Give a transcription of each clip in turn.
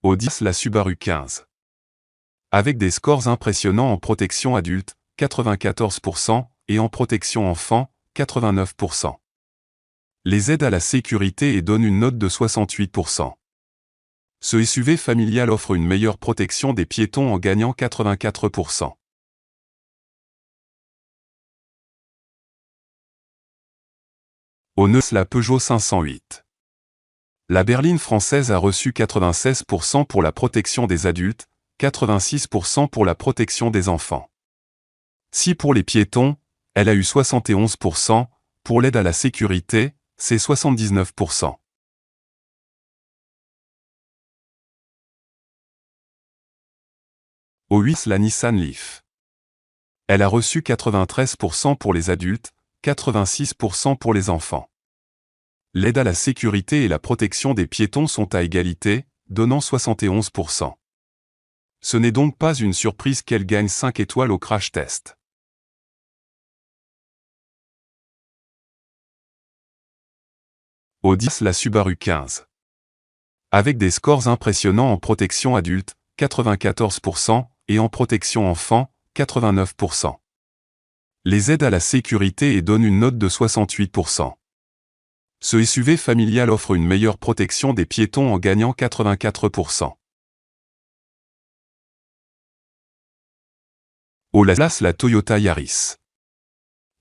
Au 10, la Subaru 15. Avec des scores impressionnants en protection adulte, 94%, et en protection enfant, 89%. Les aides à la sécurité et donne une note de 68%. Ce SUV familial offre une meilleure protection des piétons en gagnant 84%. Au 9, la Peugeot 508. La berline française a reçu 96% pour la protection des adultes, 86% pour la protection des enfants. Si pour les piétons, elle a eu 71%, pour l'aide à la sécurité, c'est 79%. Au 8, la Nissan Leaf. Elle a reçu 93% pour les adultes, 86% pour les enfants. L'aide à la sécurité et la protection des piétons sont à égalité, donnant 71%. Ce n'est donc pas une surprise qu'elle gagne 5 étoiles au crash test. Au 10, la Subaru 15. Avec des scores impressionnants en protection adulte, 94%, et en protection enfant, 89%. Les aides à la sécurité et donne une note de 68%. Ce SUV familial offre une meilleure protection des piétons en gagnant 84%. Au 9, la Toyota Yaris.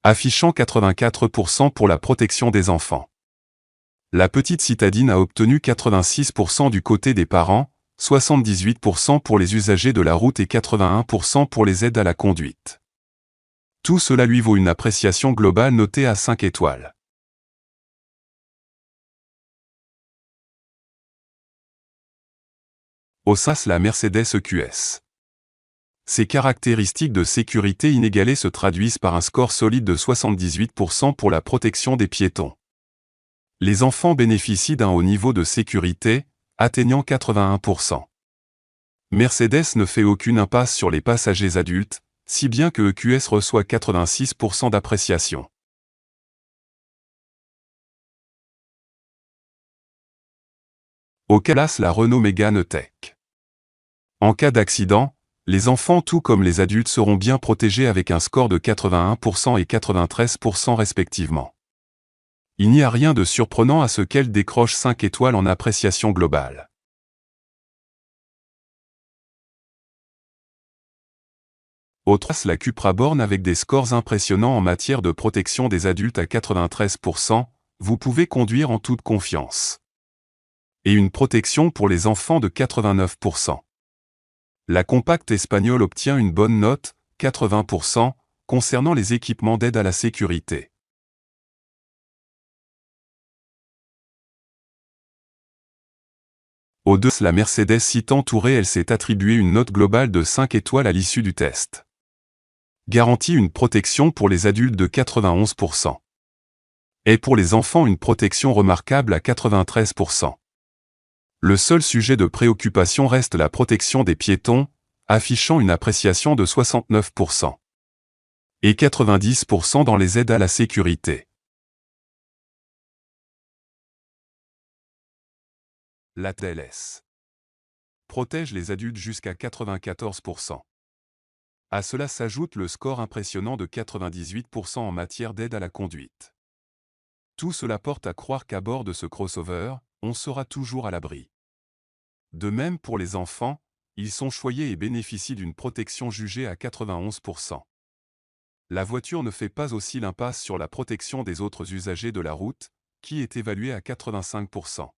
Affichant 84% pour la protection des enfants. La petite citadine a obtenu 86% du côté des parents, 78% pour les usagers de la route et 81% pour les aides à la conduite. Tout cela lui vaut une appréciation globale notée à 5 étoiles. Au 5, la Mercedes EQS. Ses caractéristiques de sécurité inégalées se traduisent par un score solide de 78% pour la protection des piétons. Les enfants bénéficient d'un haut niveau de sécurité, atteignant 81%. Mercedes ne fait aucune impasse sur les passagers adultes, si bien que EQS reçoit 86% d'appréciation. Au 4, la Renault Mégane E-Tech. En cas d'accident, les enfants tout comme les adultes seront bien protégés avec un score de 81% et 93% respectivement. Il n'y a rien de surprenant à ce qu'elle décroche 5 étoiles en appréciation globale. Au 3, la Cupra Born avec des scores impressionnants en matière de protection des adultes à 93%, vous pouvez conduire en toute confiance. Et une protection pour les enfants de 89%. La compacte espagnole obtient une bonne note, 80%, concernant les équipements d'aide à la sécurité. Au 2, la Mercedes Citan Tourer elle s'est attribuée une note globale de 5 étoiles à l'issue du test. Garantit une protection pour les adultes de 91%. Et pour les enfants une protection remarquable à 93%. Le seul sujet de préoccupation reste la protection des piétons, affichant une appréciation de 69%. Et 90% dans les aides à la sécurité. La TLS protège les adultes jusqu'à 94%. À cela s'ajoute le score impressionnant de 98% en matière d'aide à la conduite. Tout cela porte à croire qu'à bord de ce crossover, on sera toujours à l'abri. De même pour les enfants, ils sont choyés et bénéficient d'une protection jugée à 91%. La voiture ne fait pas aussi l'impasse sur la protection des autres usagers de la route, qui est évaluée à 85%.